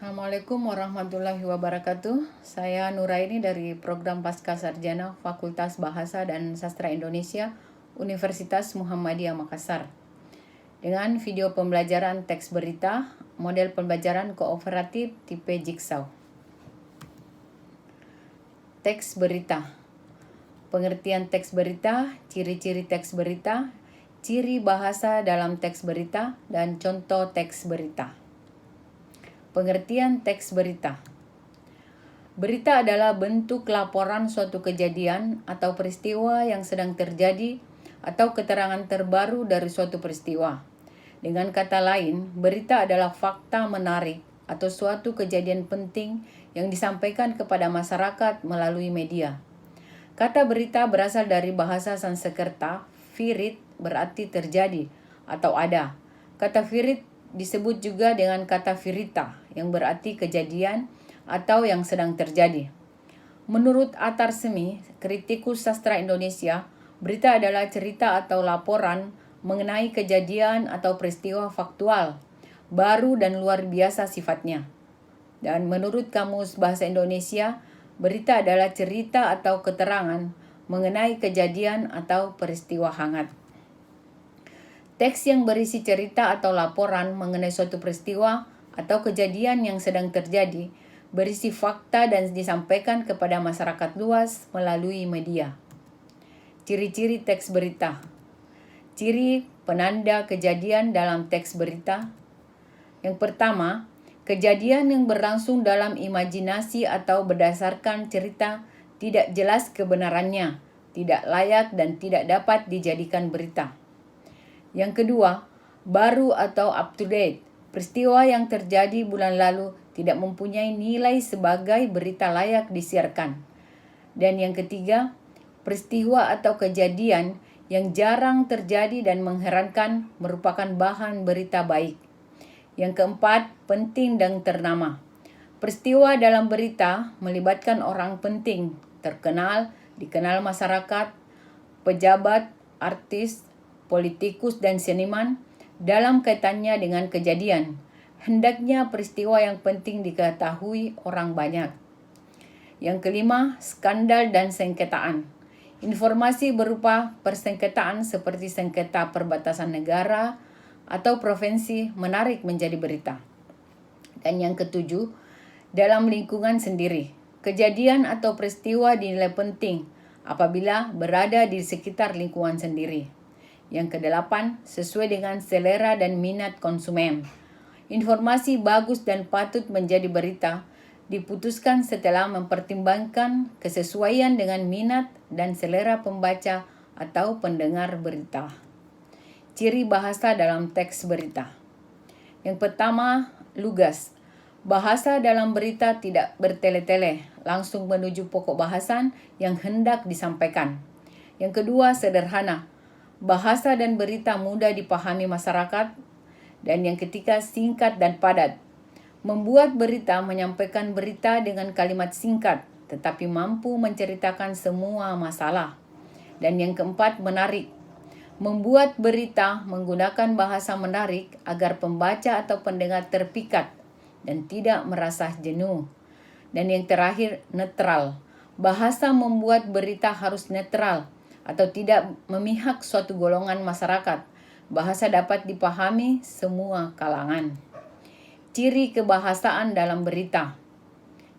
Assalamualaikum warahmatullahi wabarakatuh. Saya Nuraini dari Program Pasca Sarjana Fakultas Bahasa dan Sastra Indonesia Universitas Muhammadiyah Makassar. Dengan video pembelajaran teks berita, model pembelajaran kooperatif tipe Jigsaw. Teks berita. Pengertian teks berita, ciri-ciri teks berita, ciri bahasa dalam teks berita, dan contoh teks berita. Pengertian teks berita. Berita adalah bentuk laporan suatu kejadian atau peristiwa yang sedang terjadi atau keterangan terbaru dari suatu peristiwa. Dengan kata lain, berita adalah fakta menarik atau suatu kejadian penting yang disampaikan kepada masyarakat melalui media. Kata berita berasal dari bahasa Sanskerta, virit berarti terjadi atau ada. Kata virit disebut juga dengan kata virita yang berarti kejadian atau yang sedang terjadi. Menurut Atar Semi, kritikus sastra Indonesia, berita adalah cerita atau laporan mengenai kejadian atau peristiwa faktual, baru dan luar biasa sifatnya. Dan menurut Kamus Bahasa Indonesia, berita adalah cerita atau keterangan mengenai kejadian atau peristiwa hangat. Teks yang berisi cerita atau laporan mengenai suatu peristiwa atau kejadian yang sedang terjadi, berisi fakta dan disampaikan kepada masyarakat luas melalui media. Ciri-ciri teks berita. Ciri penanda kejadian dalam teks berita. Yang pertama, kejadian yang berlangsung dalam imajinasi atau berdasarkan cerita tidak jelas kebenarannya, tidak layak dan tidak dapat dijadikan berita. Yang kedua, baru atau up to date. Peristiwa yang terjadi bulan lalu tidak mempunyai nilai sebagai berita layak disiarkan. Dan yang ketiga, peristiwa atau kejadian yang jarang terjadi dan mengherankan merupakan bahan berita baik. Yang keempat, penting dan ternama. Peristiwa dalam berita melibatkan orang penting, terkenal, dikenal masyarakat, pejabat, artis, politikus, dan seniman dalam kaitannya dengan kejadian. Hendaknya peristiwa yang penting diketahui orang banyak. Yang kelima, skandal dan sengketaan. Informasi berupa persengketaan seperti sengketa perbatasan negara atau provinsi menarik menjadi berita. Dan yang ketujuh, dalam lingkungan sendiri. Kejadian atau peristiwa dinilai penting apabila berada di sekitar lingkungan sendiri. Yang kedelapan, sesuai dengan selera dan minat konsumen. Informasi bagus dan patut menjadi berita diputuskan setelah mempertimbangkan kesesuaian dengan minat dan selera pembaca atau pendengar berita. Ciri bahasa dalam teks berita. Yang pertama, lugas. Bahasa dalam berita tidak bertele-tele, langsung menuju pokok bahasan yang hendak disampaikan. Yang kedua, sederhana. Bahasa dan berita mudah dipahami masyarakat. Dan yang ketiga, singkat dan padat. Membuat berita menyampaikan berita dengan kalimat singkat, tetapi mampu menceritakan semua masalah. Dan yang keempat, menarik. Membuat berita menggunakan bahasa menarik agar pembaca atau pendengar terpikat dan tidak merasa jenuh. Dan yang terakhir, netral. Bahasa membuat berita harus netral atau tidak memihak suatu golongan masyarakat. Bahasa dapat dipahami semua kalangan. Ciri kebahasaan dalam berita.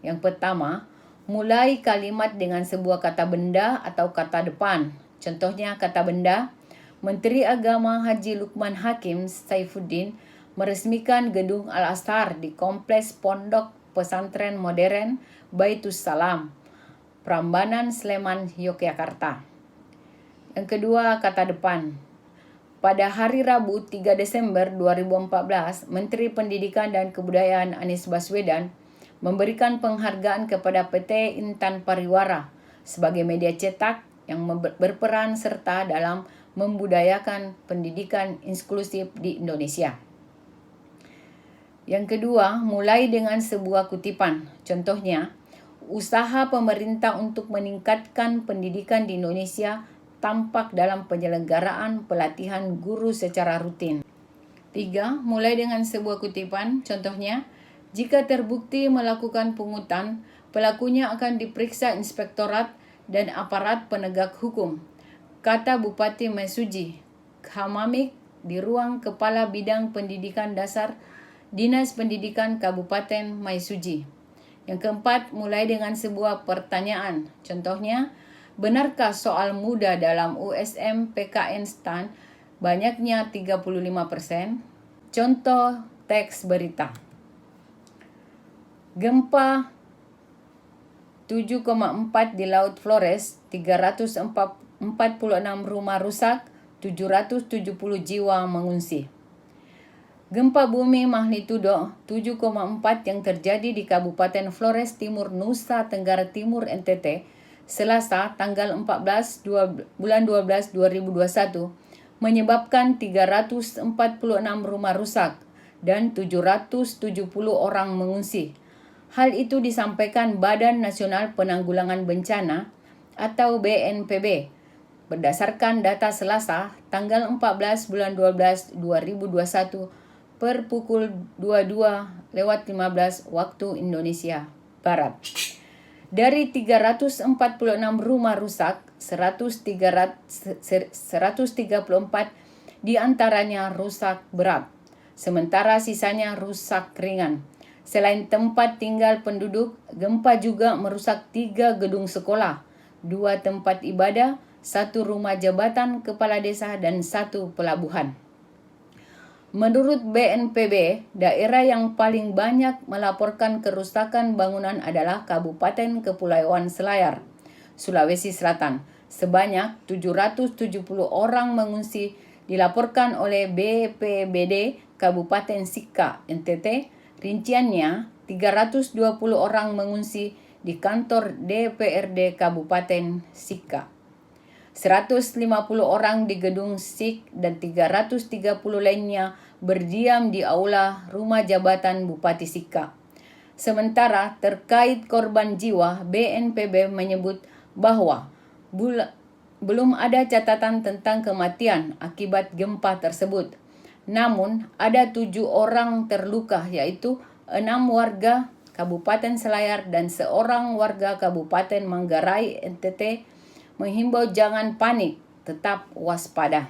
Yang pertama, mulai kalimat dengan sebuah kata benda atau kata depan. Contohnya kata benda, Menteri Agama Haji Lukman Hakim Saifuddin meresmikan gedung Al-Azhar di Kompleks Pondok Pesantren Modern Baitus Salam, Prambanan, Sleman, Yogyakarta. Yang kedua, kata depan. Pada hari Rabu 3 Desember 2014, Menteri Pendidikan dan Kebudayaan Anies Baswedan memberikan penghargaan kepada PT Intan Pariwara sebagai media cetak yang berperan serta dalam membudayakan pendidikan inklusif di Indonesia. Yang kedua, mulai dengan sebuah kutipan. Contohnya, usaha pemerintah untuk meningkatkan pendidikan di Indonesia tampak dalam penyelenggaraan pelatihan guru secara rutin. 3. Mulai dengan sebuah kutipan, contohnya, Jika terbukti melakukan pungutan, pelakunya akan diperiksa inspektorat dan aparat penegak hukum, kata Bupati Mesuji Khamamik di ruang Kepala Bidang Pendidikan Dasar Dinas Pendidikan Kabupaten Mesuji. Yang keempat, mulai dengan sebuah pertanyaan. Contohnya, benarkah soal mudah dalam USM PKN STAN banyaknya 35%? Contoh teks berita. Gempa 7,4 di Laut Flores, 346 rumah rusak, 770 jiwa mengungsi. Gempa bumi magnitudo 7,4 yang terjadi di Kabupaten Flores Timur, Nusa Tenggara Timur, NTT, Selasa tanggal 14 bulan 12 2021 menyebabkan 346 rumah rusak dan 770 orang mengungsi. Hal itu disampaikan Badan Nasional Penanggulangan Bencana atau BNPB berdasarkan data Selasa tanggal 14 bulan 12 2021 per pukul 22:15 waktu Indonesia Barat. Dari 346 rumah rusak, 134 diantaranya rusak berat, sementara sisanya rusak ringan. Selain tempat tinggal penduduk, gempa juga merusak 3 gedung sekolah, 2 tempat ibadah, 1 rumah jabatan kepala desa, dan 1 pelabuhan. Menurut BNPB, daerah yang paling banyak melaporkan kerusakan bangunan adalah Kabupaten Kepulauan Selayar, Sulawesi Selatan. Sebanyak 770 orang mengungsi dilaporkan oleh BPBD Kabupaten Sika, NTT. Rinciannya, 320 orang mengungsi di kantor DPRD Kabupaten Sika, 150 orang di gedung SIK, dan 330 lainnya berdiam di aula rumah jabatan Bupati Sika. Sementara terkait korban jiwa, BNPB menyebut bahwa belum ada catatan tentang kematian akibat gempa tersebut. Namun, ada 7 orang terluka, yaitu 6 warga Kabupaten Selayar dan 1 warga Kabupaten Manggarai, NTT, menghimbau jangan panik, tetap waspada.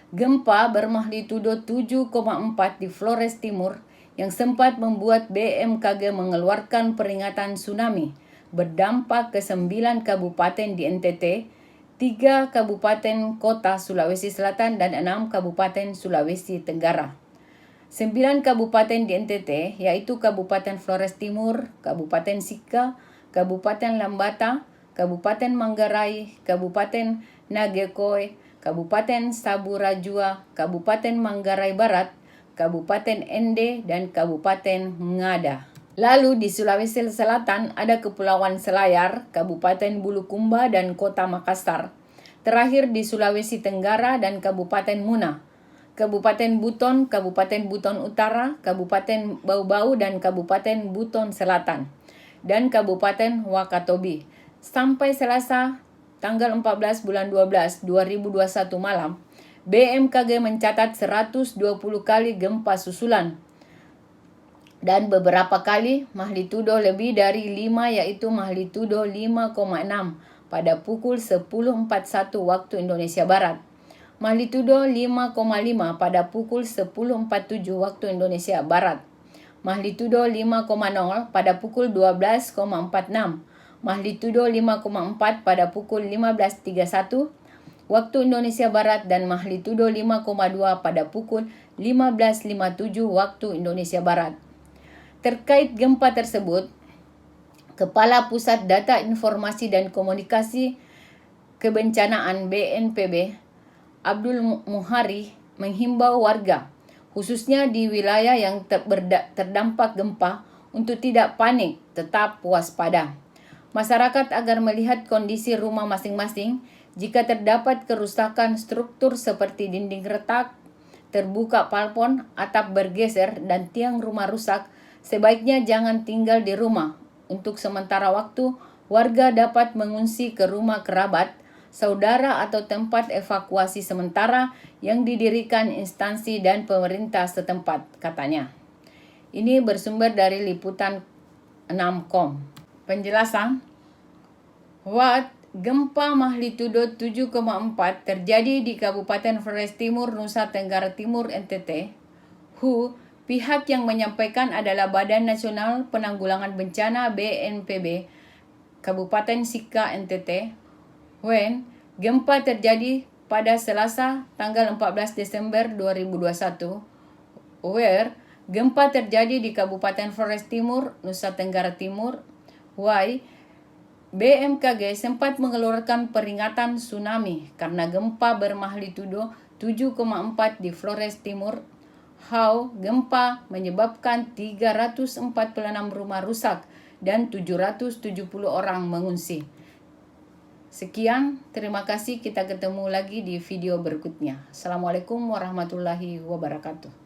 Gempa bermagnitudo 7,4 di Flores Timur yang sempat membuat BMKG mengeluarkan peringatan tsunami berdampak ke 9 kabupaten di NTT, 3 kabupaten kota Sulawesi Selatan, dan 6 kabupaten Sulawesi Tenggara. 9 kabupaten di NTT, yaitu Kabupaten Flores Timur, Kabupaten Sika, Kabupaten Lambata, Kabupaten Manggarai, Kabupaten Nagekoe, Kabupaten Saburajua, Kabupaten Manggarai Barat, Kabupaten Ende, dan Kabupaten Ngada. Lalu di Sulawesi Selatan ada Kepulauan Selayar, Kabupaten Bulukumba, dan Kota Makassar. Terakhir di Sulawesi Tenggara dan Kabupaten Muna, Kabupaten Buton, Kabupaten Buton Utara, Kabupaten Bau-Bau, dan Kabupaten Buton Selatan, dan Kabupaten Wakatobi. Sampai Selasa tanggal 14 bulan 12 2021 malam, BMKG mencatat 120 kali gempa susulan dan beberapa kali magnitudo lebih dari 5, yaitu magnitudo 5,6 pada pukul 10.41 waktu Indonesia Barat, magnitudo 5,5 pada pukul 10.47 waktu Indonesia Barat, magnitudo 5,0 pada pukul 12.46, magnitudo 5,4 pada pukul 15.31 waktu Indonesia Barat, dan magnitudo 5,2 pada pukul 15.57 waktu Indonesia Barat. Terkait gempa tersebut, Kepala Pusat Data Informasi dan Komunikasi Kebencanaan BNPB, Abdul Muhari, menghimbau warga, khususnya di wilayah yang terdampak gempa, untuk tidak panik, tetap waspada. Masyarakat agar melihat kondisi rumah masing-masing. Jika terdapat kerusakan struktur seperti dinding retak, terbuka plafon, atap bergeser, dan tiang rumah rusak, sebaiknya jangan tinggal di rumah. Untuk sementara waktu, warga dapat mengungsi ke rumah kerabat, saudara, atau tempat evakuasi sementara yang didirikan instansi dan pemerintah setempat, katanya. Ini bersumber dari liputan 6com. Penjelasan, gempa magnitudo 7,4 terjadi di Kabupaten Flores Timur, Nusa Tenggara Timur, NTT. Pihak yang menyampaikan adalah Badan Nasional Penanggulangan Bencana BNPB, Kabupaten Sika, NTT. Gempa terjadi pada Selasa, tanggal 14 Desember 2021. Gempa terjadi di Kabupaten Flores Timur, Nusa Tenggara Timur. BMKG sempat mengeluarkan peringatan tsunami karena gempa bermagnitudo 7,4 di Flores Timur. Gempa menyebabkan 346 rumah rusak dan 770 orang mengungsi. Sekian, terima kasih. Kita ketemu lagi di video berikutnya. Assalamualaikum warahmatullahi wabarakatuh.